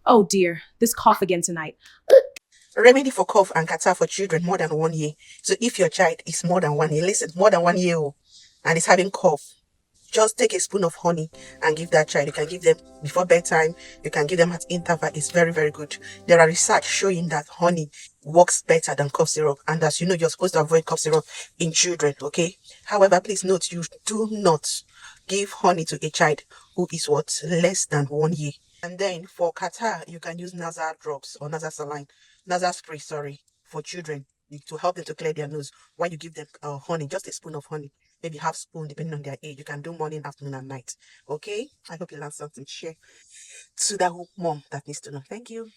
Oh dear, this cough again tonight. Remedy for cough and catarrh for children more than 1 year. So if your child is more than 1 year, listen, more than 1 year old, and is having cough, just take a spoon of honey and give that child. You can give them before bedtime. You can give them at interval. It's very, very good. There are research showing that honey works better than cough syrup. And as you know, you're supposed to avoid cough syrup in children, okay? However, please note, you do not give honey to a child who is what? Less than 1 year. And then for catarrh, you can use nasal drops or nasal saline, nasal spray, sorry, for children to help them to clear their nose. While you give them honey, just a spoon of honey, maybe half spoon, depending on their age. You can do morning, afternoon, and night. Okay? I hope you learned something. Share to that mom that needs to know. Thank you.